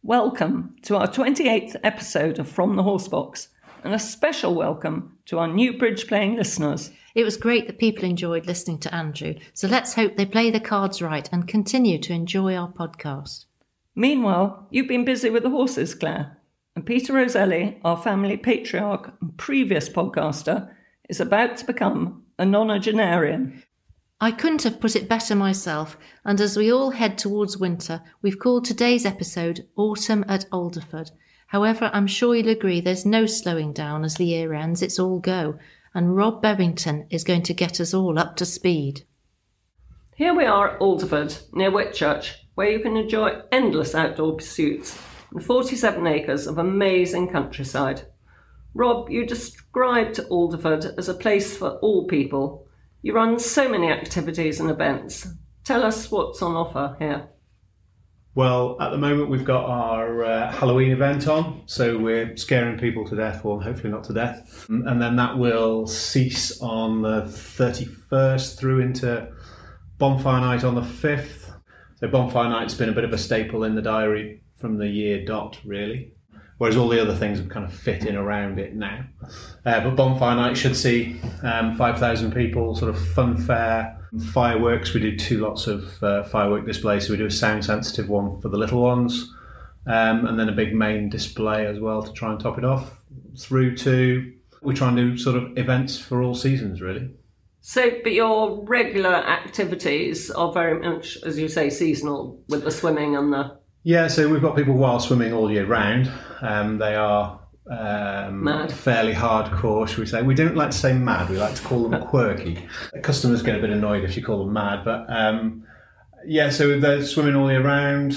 Welcome to our 28th episode of From the Horsebox, and a special welcome to our new bridge playing listeners. It was great that people enjoyed listening to Andrew, so let's hope they play the cards right and continue to enjoy our podcast. Meanwhile, you've been busy with the horses, Claire, and Peter Roselli, our family patriarch and previous podcaster, is about to become a nonagenarian. I couldn't have put it better myself, and as we all head towards winter, we've called today's episode Autumn at Alderford. However, I'm sure you'll agree there's no slowing down as the year ends, it's all go, and Rob Bebbington is going to get us all up to speed. Here we are at Alderford, near Whitchurch, where you can enjoy endless outdoor pursuits and 47 acres of amazing countryside. Rob, you described Alderford as a place for all people. You run so many activities and events. Tell us what's on offer here. Well, at the moment we've got our Halloween event on, so we're scaring people to death, or hopefully not to death. And then that will cease on the 31st through into Bonfire Night on the 5th. So Bonfire Night's been a bit of a staple in the diary from the year dot, really. Whereas all the other things have kind of fit in around it now. But Bonfire Night should see 5,000 people, sort of fun fair, fireworks. We do 2 lots of firework displays. So we do a sound sensitive one for the little ones, and then a big main display as well to try and top it off. Through to, we try and do sort of events for all seasons, really. So, but your regular activities are very much, as you say, seasonal, with the swimming and the... Yeah, so we've got people wild swimming all year round. They are fairly hardcore, shall we say. We don't like to say mad, we like to call them quirky. Customers get a bit annoyed if you call them mad, but yeah, so they're swimming all year round,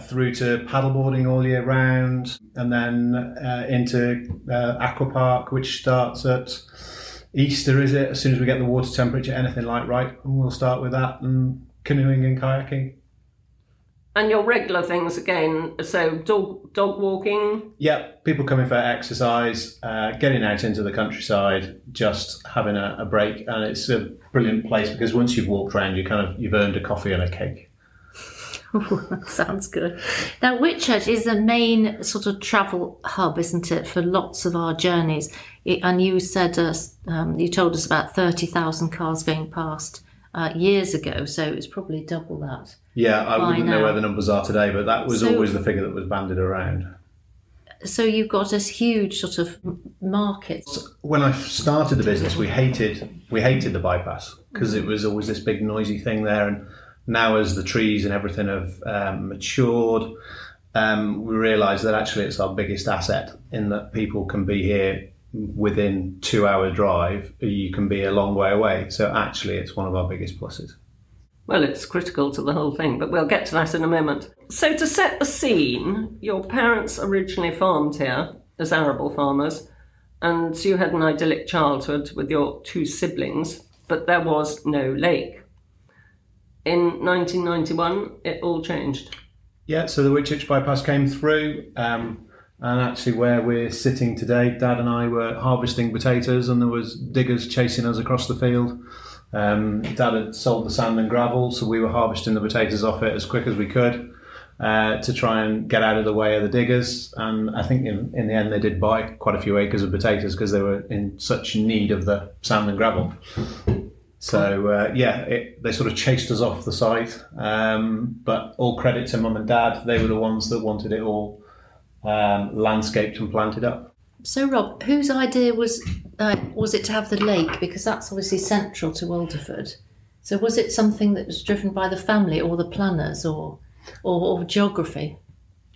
through to paddleboarding all year round, and then into aqua park, which starts at Easter, is it? As soon as we get the water temperature anything like right, and we'll start with that, and canoeing and kayaking. And your regular things again, so dog walking? Yeah, people coming for exercise, getting out into the countryside, just having a break, and it's a brilliant place because once you've walked around, you've earned a coffee and a cake. Oh, that sounds good. Now, Whitchurch is the main sort of travel hub, isn't it, for lots of our journeys? And you said you told us about 30,000 cars going past years ago, so it's probably double that. Yeah, I wouldn't know where the numbers are today, but that was always the figure that was bandied around. So you've got this huge sort of market. When I started the business, we hated the bypass because it was always this big noisy thing there. And now, as the trees and everything have matured, we realise that actually it's our biggest asset in that people can be here within 2-hour drive. You can be a long way away. So actually, it's one of our biggest pluses. Well, it's critical to the whole thing, but we'll get to that in a moment. So to set the scene, your parents originally farmed here as arable farmers, and you had an idyllic childhood with your 2 siblings, but there was no lake. In 1991, it all changed. Yeah, so the Whitchurch bypass came through, and actually where we're sitting today, Dad and I were harvesting potatoes and there was diggers chasing us across the field. Dad had sold the sand and gravel, so we were harvesting the potatoes off it as quick as we could to try and get out of the way of the diggers. And I think in the end they did buy quite a few acres of potatoes because they were in such need of the sand and gravel. So they sort of chased us off the site. But all credit to Mum and Dad, they were the ones that wanted it all landscaped and planted up. So, Rob, whose idea was it to have the lake? Because that's obviously central to Alderford. So was it something that was driven by the family or the planners or geography?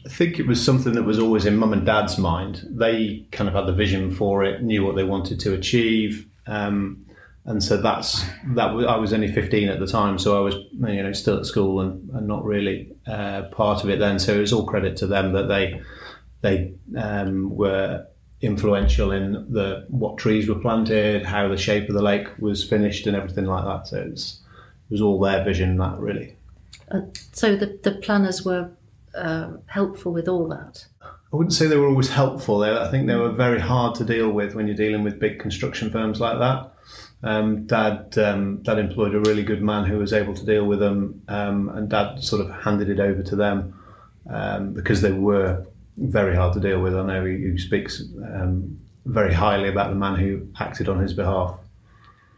I think it was something that was always in Mum and Dad's mind. They kind of had the vision for it, knew what they wanted to achieve. And so I was only 15 at the time, so I was still at school and not really part of it then. So it was all credit to them that they were influential in what trees were planted, how the shape of the lake was finished and everything like that. So it was all their vision, that really. So the planners were helpful with all that? I wouldn't say they were always helpful. I think they were very hard to deal with when you're dealing with big construction firms like that. Dad employed a really good man who was able to deal with them, and Dad sort of handed it over to them. because they were very hard to deal with. I know he speaks very highly about the man who acted on his behalf.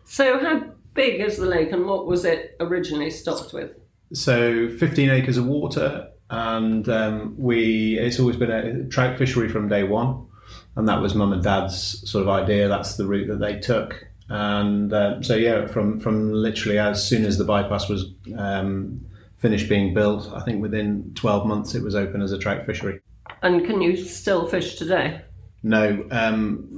So how big is the lake, and what was it originally stocked with? So 15 acres of water, and it's always been a trout fishery from day one, and that was Mum and Dad's sort of idea. That's the route that they took, and from literally as soon as the bypass was finished being built, I think within 12 months it was open as a trout fishery. And can you still fish today? No,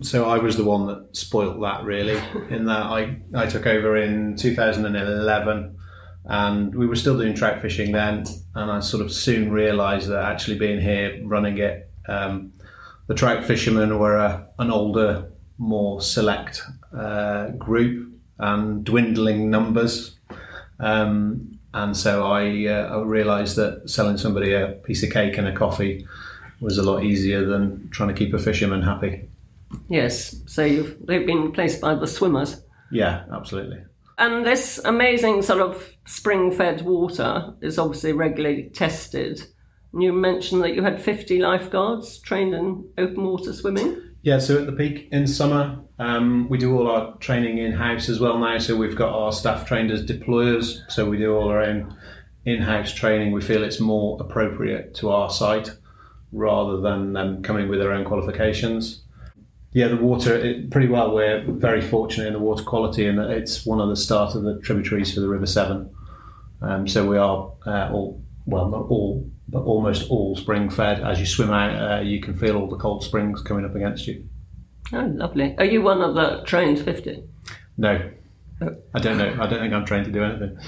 so I was the one that spoilt that, really, in that I took over in 2011, and we were still doing trout fishing then, and I sort of soon realised that actually being here, running it, the trout fishermen were an older, more select group and dwindling numbers, and so I realised that selling somebody a piece of cake and a coffee was a lot easier than trying to keep a fisherman happy. Yes, so they've been replaced by the swimmers. Yeah, absolutely. And this amazing sort of spring-fed water is obviously regularly tested. You mentioned that you had 50 lifeguards trained in open water swimming. Yeah, so at the peak in summer, we do all our training in-house as well now. So we've got our staff trained as deployers, so we do all our own in-house training. We feel it's more appropriate to our site rather than them coming with their own qualifications. Yeah, the water, pretty well, we're very fortunate in the water quality, and it's one of the start of the tributaries for the River Severn. So we are not all, but almost all spring fed. As you swim out, you can feel all the cold springs coming up against you. Oh, lovely. Are you one of the trained 50? No. Oh. I don't know. I don't think I'm trained to do anything.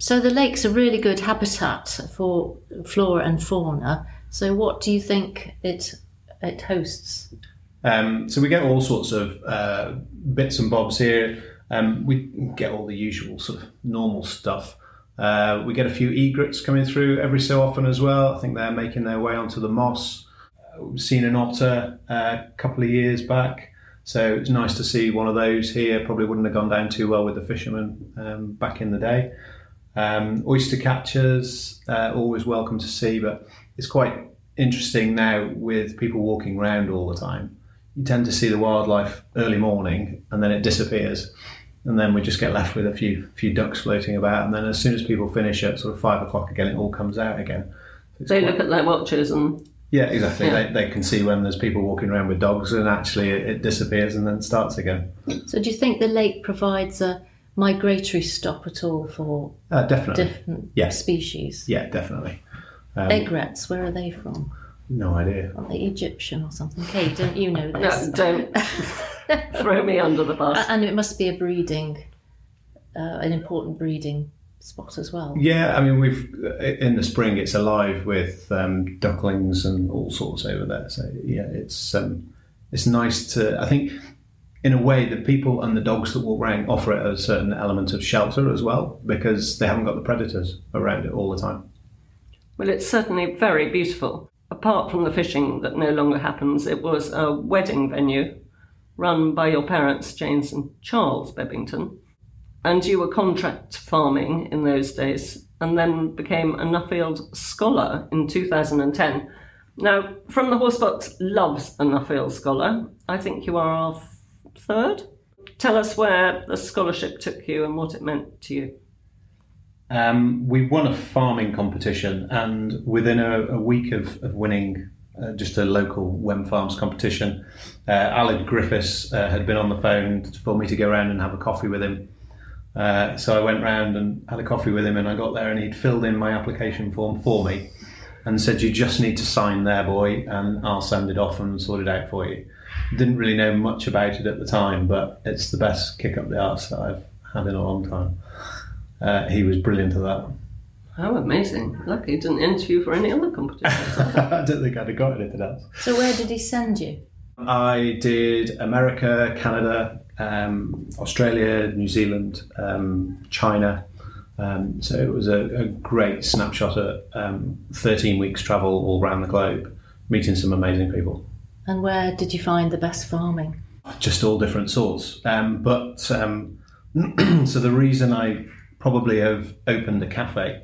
So the lake's a really good habitat for flora and fauna. So what do you think it hosts? So we get all sorts of bits and bobs here. We get all the usual sort of normal stuff. We get a few egrets coming through every so often as well. I think they're making their way onto the moss. We've seen an otter a couple of years back. So it's nice to see one of those here. Probably wouldn't have gone down too well with the fishermen back in the day. Oyster catchers, always welcome to see, but it's quite interesting now with people walking around all the time. You tend to see the wildlife early morning and then it disappears, and then we just get left with a few ducks floating about, and then as soon as people finish at sort of 5 o'clock again, it all comes out again. They look at their watches and... Yeah, exactly. Yeah. They can see when there's people walking around with dogs, and actually it disappears and then starts again. So do you think the lake provides a migratory stop at all for definitely different species? Yeah, definitely. Egrets, where are they from? No idea. Are they Egyptian or something? Kate, don't you know this? No, don't throw me under the bus. And it must be an important breeding spot as well. Yeah, I mean, in the spring it's alive with ducklings and all sorts over there. So yeah, it's nice to, I think, in a way, the people and the dogs that walk around offer it a certain element of shelter as well, because they haven't got the predators around it all the time. Well, it's certainly very beautiful. Apart from the fishing that no longer happens, it was a wedding venue run by your parents, James and Charles Bebbington, and you were contract farming in those days and then became a Nuffield Scholar in 2010. Now, From the Horsebox loves a Nuffield Scholar. I think you are our third. Tell us where the scholarship took you and what it meant to you. We won a farming competition, and within a week of winning just a local Wem Farms competition, Aled Griffiths had been on the phone for me to go around and have a coffee with him. So I went round and had a coffee with him, and I got there and he'd filled in my application form for me and said, "You just need to sign there, boy, and I'll send it off and sort it out for you." Didn't really know much about it at the time, but it's the best kick up the arse that I've had in a long time. He was brilliant at that. Oh, amazing. Lucky he didn't interview for any other competitions. I don't think I'd have got anything else. So where did he send you? I did America, Canada, Australia, New Zealand, China. So it was a great snapshot at 13 weeks travel all around the globe, meeting some amazing people. And where did you find the best farming? Just all different sorts. So the reason I probably have opened a cafe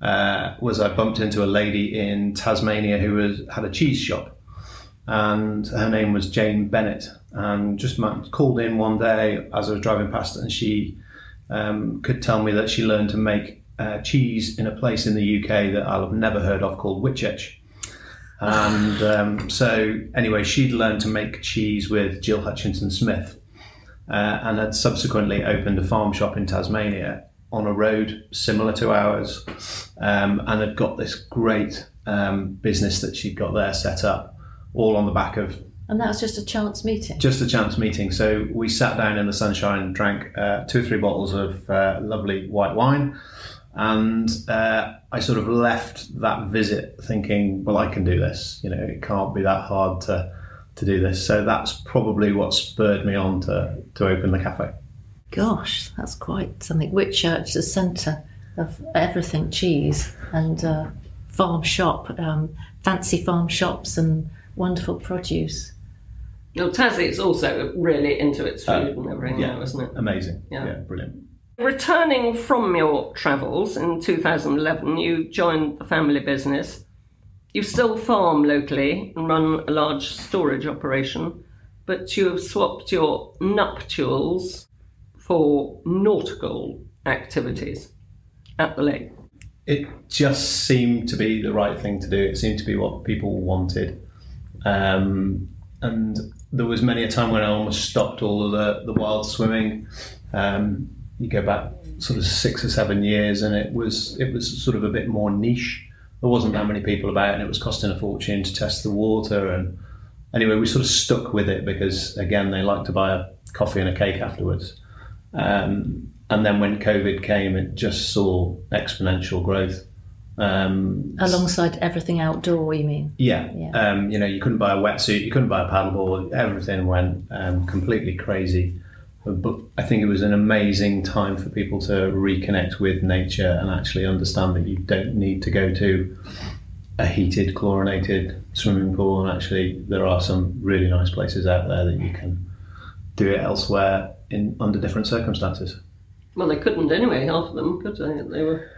was I bumped into a lady in Tasmania who had a cheese shop, and her name was Jane Bennett, and just called in one day as I was driving past, and she could tell me that she learned to make cheese in a place in the UK that I'll have never heard of called Whitchurch. And so anyway, she'd learned to make cheese with Jill Hutchinson Smith, and had subsequently opened a farm shop in Tasmania on a road similar to ours, and had got this great business that she'd got there set up, all on the back of... And that was just a chance meeting? Just a chance meeting. So we sat down in the sunshine and drank 2 or 3 bottles of lovely white wine, and I sort of left that visit thinking, well, I can do this. You know, it can't be that hard to do this. So that's probably what spurred me on to open the cafe. Gosh, that's quite something. Whitchurch, the centre of everything cheese, and farm shop, fancy farm shops and wonderful produce. Well, Tassie's also really into its food and everything now, isn't it? Amazing. Yeah, Brilliant. Returning from your travels in 2011, you joined the family business. You still farm locally and run a large storage operation, but you have swapped your nuptials for nautical activities at the lake. It just seemed to be the right thing to do. It seemed to be what people wanted. And there was many a time when I almost stopped all of the wild swimming. You go back sort of 6 or 7 years, and it was sort of a bit more niche. There wasn't that many people about, and it was costing a fortune to test the water. And anyway, we sort of stuck with it because, again, they like to buy a coffee and a cake afterwards. And then when COVID came, it just saw exponential growth. Alongside everything outdoor, you mean? Yeah. You know, you couldn't buy a wetsuit, you couldn't buy a paddleboard, everything went completely crazy. But I think it was an amazing time for people to reconnect with nature and actually understand that you don't need to go to a heated, chlorinated swimming pool, and actually there are some really nice places out there that you can do it elsewhere under different circumstances. Well, they couldn't anyway, half of them, could they? They were...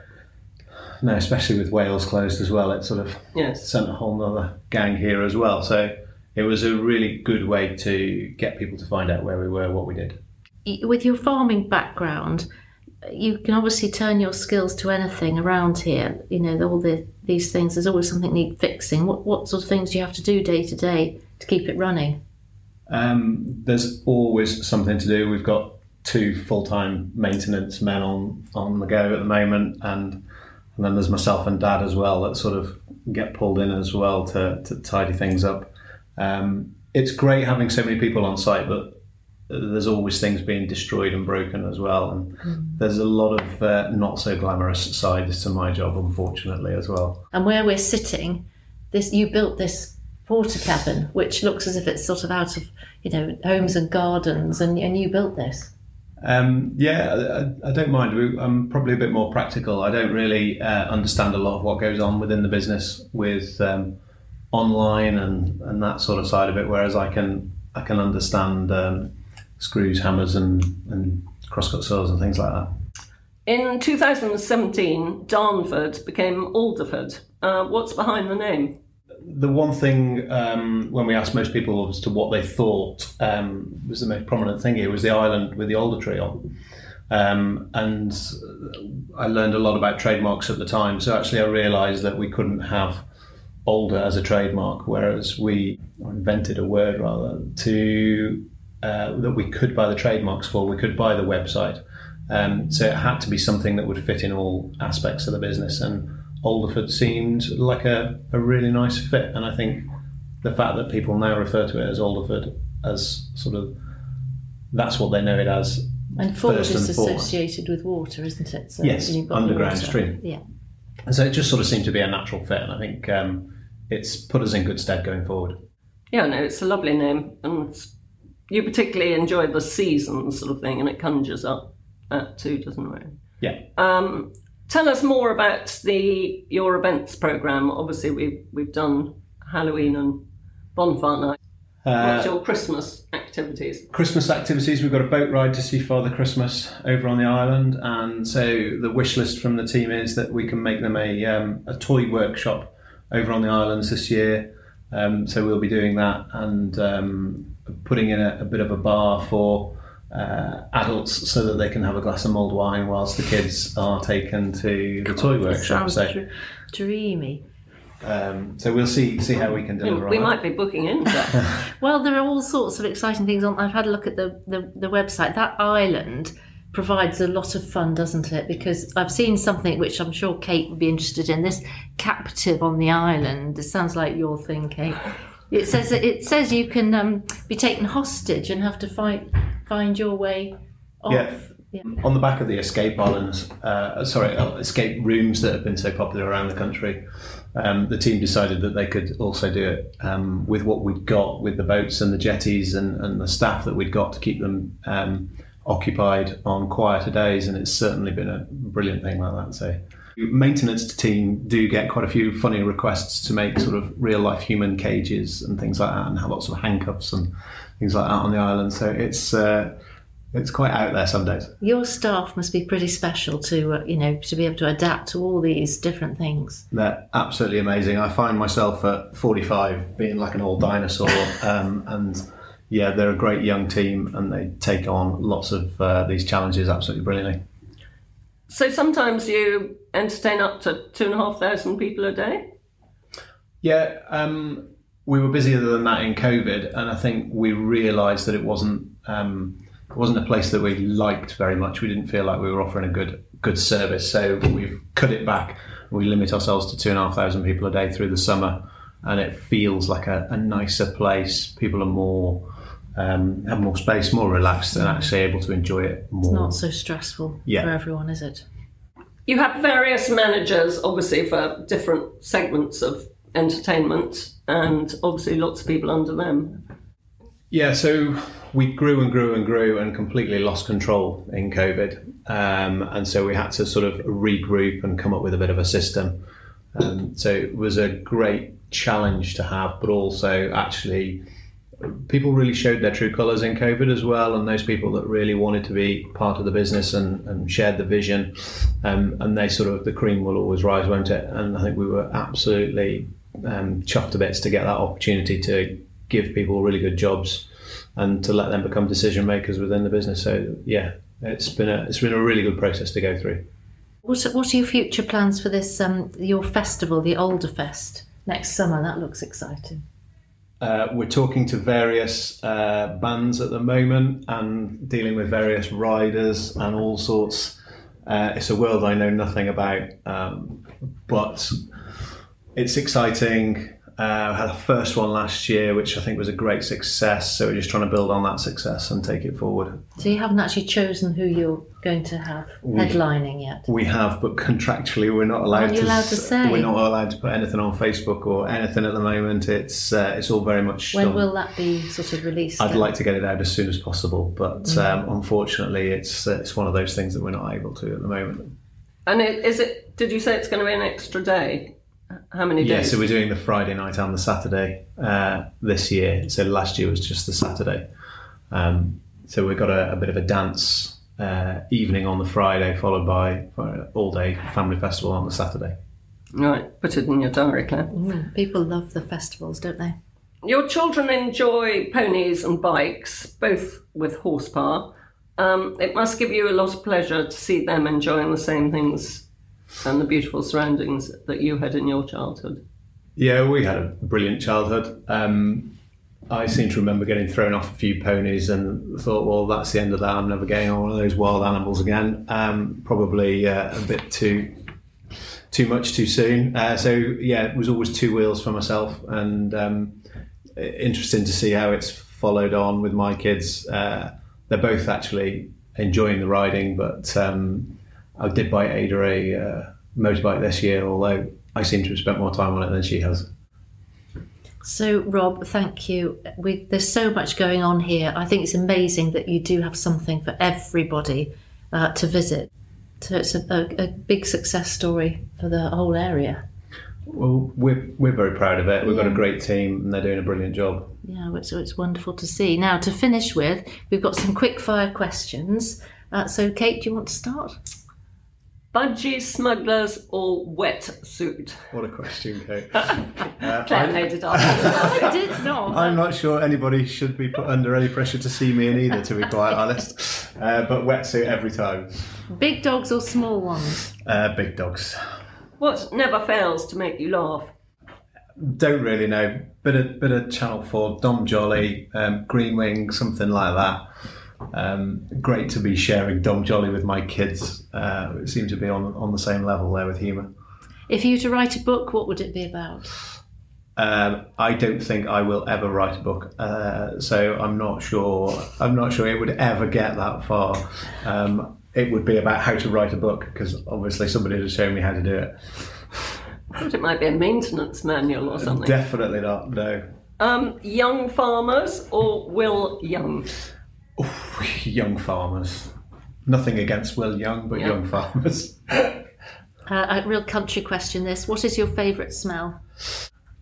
No, especially with Wales closed as well, it sort of sent a whole other gang here as well. So it was a really good way to get people to find out where we were, what we did. With your farming background, you can obviously turn your skills to anything around here. You know, all these things, there's always something need fixing. What sort of things do you have to do day to day to keep it running? There's always something to do. We've got 2 full-time maintenance men on the go at the moment, and then there's myself and Dad as well that sort of get pulled in as well to tidy things up. It's great having so many people on site, but there's always things being destroyed and broken as well, and there's a lot of not so glamorous sides to my job, unfortunately, as well. And where we're sitting, you built this porter cabin, which looks as if it's sort of out of, you know, homes and gardens, and you built this. I don't mind. I'm probably a bit more practical. I don't really understand a lot of what goes on within the business with online and that sort of side of it, whereas I can understand screws, hammers and crosscut saws and things like that. In 2017, Darnford became Alderford. What's behind the name? The one thing when we asked most people as to what they thought was the most prominent thing here was the island with the alder tree on. And I learned a lot about trademarks at the time, so actually I realised that we couldn't have alder as a trademark, whereas we invented a word rather that we could buy the trademarks for, we could buy the website. So it had to be something that would fit in all aspects of the business, and Alderford seemed like a really nice fit. And I think the fact that people now refer to it as Alderford as sort of, that's what they know it as. And Ford is associated with water, isn't it? So yes, underground water. Stream. Yeah. And so it just sort of seemed to be a natural fit, and I think it's put us in good stead going forward. Yeah, no, it's a lovely name, and you particularly enjoy the seasons sort of thing, and it conjures up that too, doesn't it? Yeah. Tell us more about your events programme. Obviously, we've done Halloween and bonfire night. What's your Christmas activity? activities? Christmas activities, we've got a boat ride to see Father Christmas over on the island, and so the wish list from the team is that we can make them a toy workshop over on the islands this year. So we'll be doing that and putting in a bit of a bar for adults so that they can have a glass of mulled wine whilst the kids are taken to the toy workshop. Sounds dreamy. So we'll see how we can deliver on We that. might be booking in that. Well, there are all sorts of exciting things on. I've had a look at the website. That island provides a lot of fun, doesn't it? Because I've seen something which I'm sure Kate would be interested in. This captive on the island. It sounds like your thing, Kate. It says you can be taken hostage and have to find your way off. Yeah. On the back of the escape islands, escape rooms that have been so popular around the country, the team decided that they could also do it with what we'd got with the boats and the jetties and the staff that we'd got to keep them occupied on quieter days, and it's certainly been a brilliant thing like that. So maintenance team do get quite a few funny requests to make sort of real life human cages and things like that, and have lots of handcuffs and things like that on the island. So it's quite out there some days. Your staff must be pretty special to be able to adapt to all these different things. They're absolutely amazing. I find myself at 45 being like an old dinosaur, and yeah, they're a great young team and they take on lots of these challenges absolutely brilliantly. So sometimes you entertain up to 2,500 people a day? Yeah, we were busier than that in COVID, and I think we realised that it wasn't a place that we liked very much. We didn't feel like we were offering a good service, so we've cut it back. We limit ourselves to 2,500 people a day through the summer, and it feels like a nicer place. People are more have more space, more relaxed, and actually able to enjoy it more. It's not so stressful for everyone, is it? You have various managers, obviously, for different segments of entertainment, and obviously lots of people under them. Yeah, so we grew and grew and grew and completely lost control in COVID. And so we had to sort of regroup and come up with a bit of a system. So it was a great challenge to have, but also actually people really showed their true colours in COVID as well. And those people that really wanted to be part of the business and shared the vision, and they sort of, the cream will always rise, won't it? And I think we were absolutely chuffed to bits to get that opportunity to give people really good jobs and to let them become decision makers within the business. So yeah, it's been a really good process to go through. What are your future plans for this your festival, the Alderfest, next summer? That looks exciting. We're talking to various bands at the moment and dealing with various riders and all sorts. It's a world I know nothing about, but it's exciting. I had a first one last year, which I think was a great success. So we're just trying to build on that success and take it forward. So you haven't actually chosen who you're going to have headlining yet? We have, but contractually we're not allowed to say. We're not allowed to put anything on Facebook or anything at the moment. It's all very much When done. will that be sort of released? I'd like to get it out as soon as possible, but unfortunately it's one of those things that we're not able to at the moment. And did you say it's going to be an extra day? How many days? Yeah, so we're doing the Friday night and the Saturday this year. So last year was just the Saturday. So we've got a bit of a dance evening on the Friday, followed by an all-day family festival on the Saturday. Right, put it in your diary, Claire. People love the festivals, don't they? Your children enjoy ponies and bikes, both with horsepower. It must give you a lot of pleasure to see them enjoying the same things and the beautiful surroundings that you had in your childhood. Yeah, we had a brilliant childhood. I seem to remember getting thrown off a few ponies and thought, well, that's the end of that. I'm never getting on one of those wild animals again. Probably a bit too much too soon. So yeah, it was always two wheels for myself, and interesting to see how it's followed on with my kids. They're both actually enjoying the riding, but I did buy Ada a motorbike this year, although I seem to have spent more time on it than she has. So, Rob, thank you. There's so much going on here. I think it's amazing that you do have something for everybody to visit. So it's a big success story for the whole area. Well, we're very proud of it. We've got a great team and they're doing a brilliant job. Yeah, so it's wonderful to see. Now, to finish with, we've got some quick fire questions. So, Kate, do you want to start? Budgie smugglers or wetsuit? What a question, Kate. Claire made it up. I did not. I'm not sure anybody should be put under any pressure to see me in either, to be quite honest. But wetsuit every time. Big dogs or small ones? Big dogs. What never fails to make you laugh? Don't really know. Bit of Channel 4, Dom Jolly, Green Wing, something like that. Great to be sharing Dom Jolly with my kids. It seems to be on the same level there with humour. If you were to write a book, what would it be about? I don't think I will ever write a book, so I'm not sure it would ever get that far. It would be about how to write a book, because obviously somebody has shown me how to do it. I thought it might be a maintenance manual or something. Definitely not, no. Young farmers or Will Young? Young farmers. Nothing against Will Young, but young farmers. A real country question this. What is your favourite smell?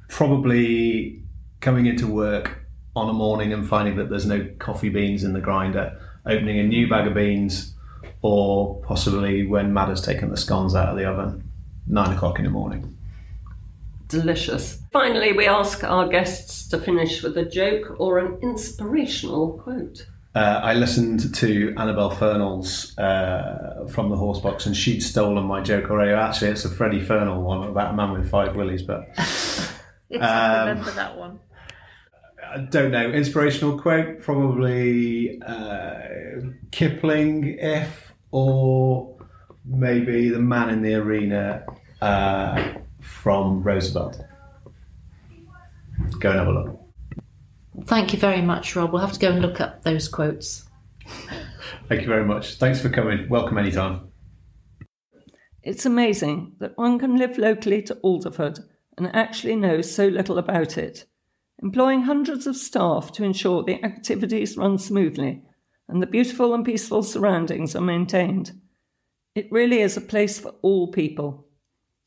Probably coming into work on a morning and finding that there's no coffee beans in the grinder, opening a new bag of beans, or possibly when Mad has taken the scones out of the oven, 9 o'clock in the morning. Delicious. Finally, we ask our guests to finish with a joke or an inspirational quote. I listened to Annabelle Fernall's from the Horsebox, and she'd stolen my joke already. Actually, it's a Freddie Fernall one about a man with 5 willies, but I remember that one. I don't know. Inspirational quote, probably Kipling, or maybe the man in the arena from Roosevelt. Go and have a look. Thank you very much, Rob. We'll have to go and look up those quotes. Thank you very much. Thanks for coming. Welcome anytime. It's amazing that one can live locally to Alderford and actually know so little about it, employing hundreds of staff to ensure the activities run smoothly and the beautiful and peaceful surroundings are maintained. It really is a place for all people.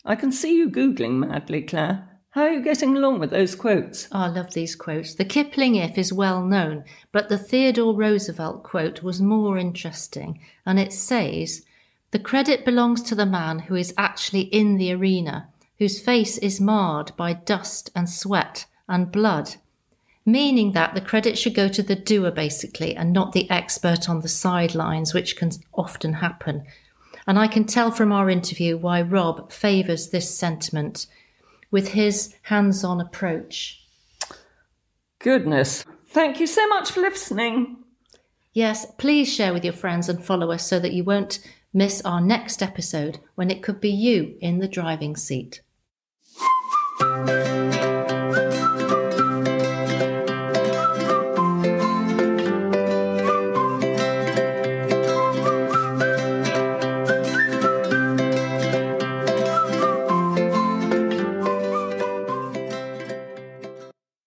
I can see you Googling madly, Claire. How are you getting along with those quotes? Oh, I love these quotes. The Kipling if is well known, but the Theodore Roosevelt quote was more interesting, and it says, "The credit belongs to the man who is actually in the arena, whose face is marred by dust and sweat and blood," meaning that the credit should go to the doer, basically, and not the expert on the sidelines, which can often happen. And I can tell from our interview why Rob favours this sentiment with his hands-on approach. Goodness. Thank you so much for listening. Yes, please share with your friends and follow us so that you won't miss our next episode when it could be you in the driving seat.